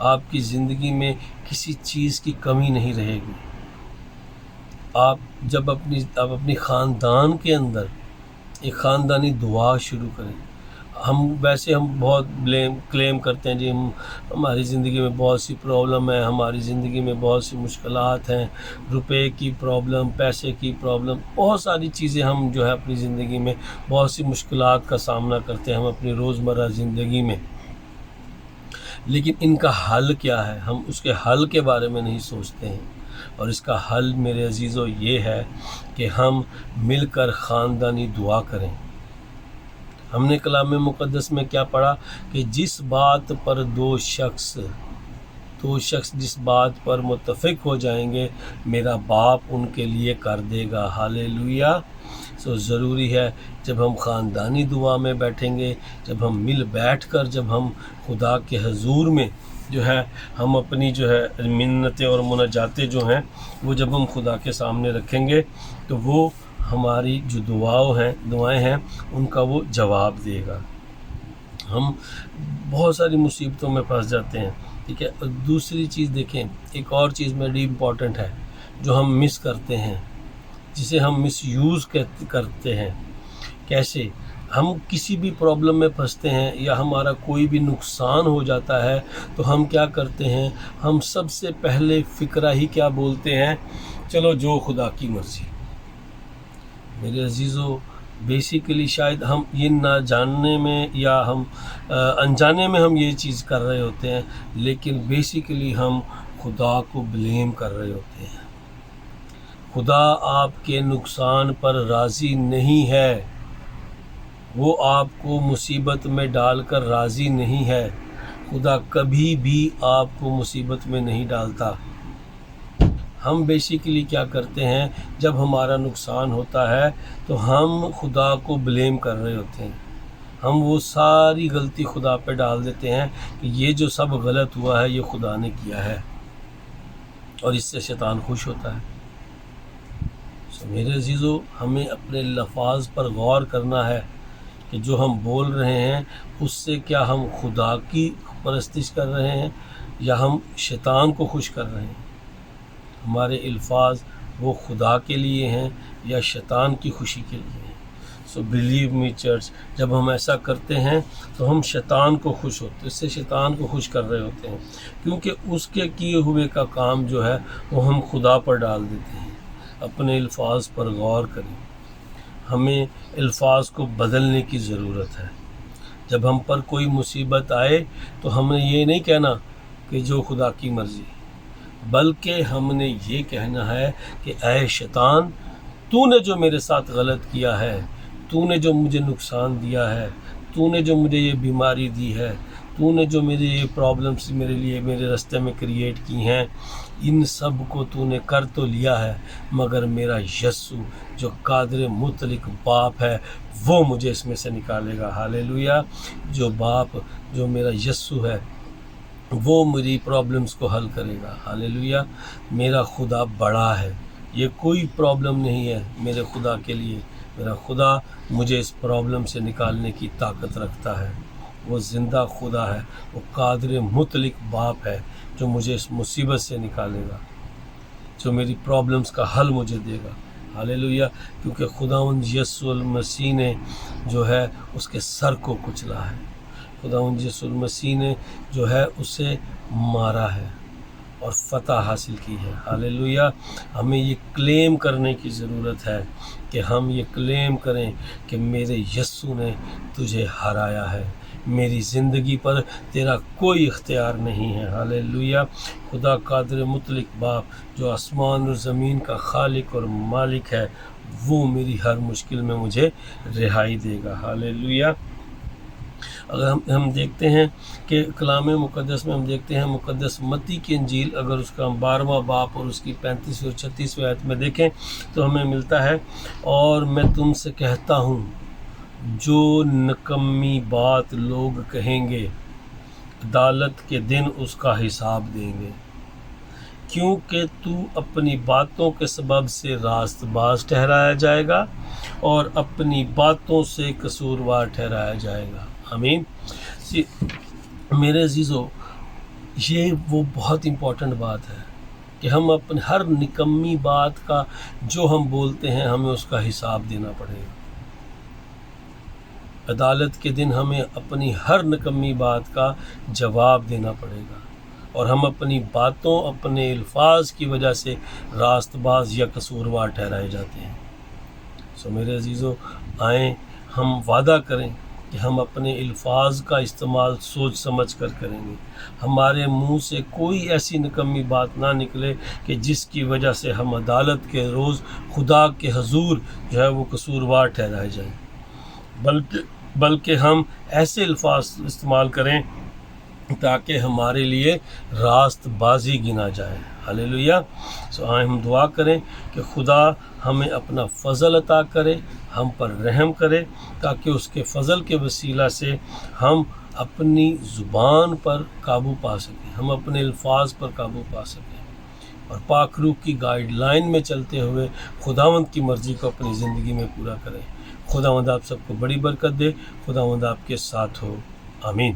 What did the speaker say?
آپ کی زندگی میں کسی چیز کی کمی نہیں رہے گی۔ آپ جب اپنی خاندان کے اندر ایک خاندانی دعا شروع کریں۔ ہم بہت کلیم کرتے ہیں جی ہماری زندگی میں بہت سی پرابلم ہے، ہماری زندگی میں بہت سی مشکلات ہیں، روپے کی پرابلم، پیسے کی پرابلم، بہت ساری چیزیں ہم جو ہے اپنی زندگی میں بہت سی مشکلات کا سامنا کرتے ہیں ہم اپنی روزمرہ زندگی میں، لیکن ان کا حل کیا ہے؟ ہم اس کے حل کے بارے میں نہیں سوچتے ہیں۔ اور اس کا حل میرے عزیزو یہ ہے کہ ہم مل کر خاندانی دعا کریں۔ ہم نے کلام مقدس میں کیا پڑھا کہ جس بات پر دو شخص جس بات پر متفق ہو جائیں گے میرا باپ ان کے لیے کر دے گا۔ ہاللیلویہ۔ ضروری ہے جب ہم خاندانی دعا میں بیٹھیں گے، جب ہم مل بیٹھ کر جب ہم خدا کے حضور میں جو ہے ہم اپنی جو ہے منتیں اور مناجاتیں جو ہیں وہ جب ہم خدا کے سامنے رکھیں گے تو وہ ہماری جو دعائیں ہیں ان کا وہ جواب دے گا۔ ہم بہت ساری مصیبتوں میں پھنس جاتے ہیں، ٹھیک ہے۔ اور دوسری چیز دیکھیں، ایک اور چیز بڑی امپورٹنٹ ہے جو ہم مس کرتے ہیں، جسے ہم مس یوز کرتے ہیں۔ کیسے؟ ہم کسی بھی پرابلم میں پھنستے ہیں یا ہمارا کوئی بھی نقصان ہو جاتا ہے تو ہم کیا کرتے ہیں؟ ہم سب سے پہلے فکرہ ہی کیا بولتے ہیں؟ چلو جو خدا کی مرضی۔ میرے عزیزو، بیسیکلی شاید ہم یہ نہ جاننے میں یا ہم انجانے میں ہم یہ چیز کر رہے ہوتے ہیں، لیکن بیسیکلی ہم خدا کو بلیم کر رہے ہوتے ہیں۔ خدا آپ کے نقصان پر راضی نہیں ہے، وہ آپ کو مصیبت میں ڈال کر راضی نہیں ہے۔ خدا کبھی بھی آپ کو مصیبت میں نہیں ڈالتا۔ ہم بیسیکلی کیا کرتے ہیں؟ جب ہمارا نقصان ہوتا ہے تو ہم خدا کو بلیم کر رہے ہوتے ہیں، ہم وہ ساری غلطی خدا پہ ڈال دیتے ہیں کہ یہ جو سب غلط ہوا ہے یہ خدا نے کیا ہے، اور اس سے شیطان خوش ہوتا ہے۔ میرے عزیزو، ہمیں اپنے لفاظ پر غور کرنا ہے کہ جو ہم بول رہے ہیں اس سے کیا ہم خدا کی پرستش کر رہے ہیں یا ہم شیطان کو خوش کر رہے ہیں۔ ہمارے الفاظ وہ خدا کے لیے ہیں یا شیطان کی خوشی کے لیے ہیں۔ بلیو می چرچ، جب ہم ایسا کرتے ہیں تو ہم شیطان کو خوش ہوتے ہیں، اس سے شیطان کو خوش کر رہے ہوتے ہیں، کیونکہ اس کے کیے ہوئے کا کام جو ہے وہ ہم خدا پر ڈال دیتے ہیں۔ اپنے الفاظ پر غور کریں، ہمیں الفاظ کو بدلنے کی ضرورت ہے۔ جب ہم پر کوئی مصیبت آئے تو ہمیں یہ نہیں کہنا کہ جو خدا کی مرضی، بلکہ ہم نے یہ کہنا ہے کہ اے شیطان، تو نے جو میرے ساتھ غلط کیا ہے، تو نے جو مجھے نقصان دیا ہے، تو نے جو مجھے یہ بیماری دی ہے، تو نے جو میرے یہ پرابلمس میرے راستے میں کریٹ کی ہیں، ان سب کو تو نے کر تو لیا ہے، مگر میرا یسوع جو قادر مطلق باپ ہے وہ مجھے اس میں سے نکالے گا۔ ہاللیلویہ۔ جو میرا یسوع ہے وہ میری پرابلمس کو حل کرے گا۔ ہاللیلویہ۔ میرا خدا بڑا ہے، یہ کوئی پرابلم نہیں ہے میرے خدا کے لیے۔ میرا خدا مجھے اس پرابلم سے نکالنے کی طاقت رکھتا ہے، وہ زندہ خدا ہے، وہ قادر مطلق باپ ہے جو مجھے اس مصیبت سے نکالے گا، جو میری پرابلمس کا حل مجھے دے گا۔ ہاللیلویہ۔ کیونکہ خداوند یسوع المسیح نے جو ہے اس کے سر کو کچلا ہے، خداوند یسوع المسیح نے جو ہے اسے مارا ہے اور فتح حاصل کی ہے۔ ہاللیلویہ۔ ہمیں یہ کلیم کرنے کی ضرورت ہے کہ ہم یہ کلیم کریں کہ میرے یسوع نے تجھے ہرایا ہے، میری زندگی پر تیرا کوئی اختیار نہیں ہے۔ ہاللیلویہ۔ خدا قادر مطلق باپ جو آسمان اور زمین کا خالق اور مالک ہے، وہ میری ہر مشکل میں مجھے رہائی دے گا۔ ہاللیلویہ۔ اگر ہم دیکھتے ہیں کہ کلام مقدس میں ہم دیکھتے ہیں مقدس متی کی انجیل، اگر اس کا 12واں باب اور اس کی 35ویں اور 36ویں آیت میں دیکھیں تو ہمیں ملتا ہے، اور میں تم سے کہتا ہوں جو نکمی بات لوگ کہیں گے عدالت کے دن اس کا حساب دیں گے، کیونکہ تو اپنی باتوں کے سبب سے راست باز ٹھہرایا جائے گا اور اپنی باتوں سے قصوروار ٹھہرایا جائے گا۔ آمین۔ میرے عزیزو، یہ وہ بہت امپورٹنٹ بات ہے کہ ہم اپنے ہر نکمی بات کا جو ہم بولتے ہیں ہمیں اس کا حساب دینا پڑے گا۔ عدالت کے دن ہمیں اپنی ہر نکمی بات کا جواب دینا پڑے گا، اور ہم اپنی باتوں، اپنے الفاظ کی وجہ سے راست باز یا قصوروار ٹھہرائے جاتے ہیں۔ میرے عزیزو، آئیں ہم وعدہ کریں کہ ہم اپنے الفاظ کا استعمال سوچ سمجھ کر کریں گے۔ ہمارے منہ سے کوئی ایسی نکمی بات نہ نکلے کہ جس کی وجہ سے ہم عدالت کے روز خدا کے حضور جو ہے وہ قصوروار ٹھہرائے جائیں، بلکہ ہم ایسے الفاظ استعمال کریں تاکہ ہمارے لیے راست بازی گنا جائے۔ ہلیلویہ۔ آئیں ہم دعا کریں کہ خدا ہمیں اپنا فضل عطا کرے، ہم پر رحم کرے، تاکہ اس کے فضل کے وسیلہ سے ہم اپنی زبان پر قابو پا سکیں، ہم اپنے الفاظ پر قابو پا سکیں، اور پاک روح کی گائیڈ لائن میں چلتے ہوئے خداوند کی مرضی کو اپنی زندگی میں پورا کریں۔ خداوند آپ سب کو بڑی برکت دے۔ خداوند آپ کے ساتھ ہو۔ آمین۔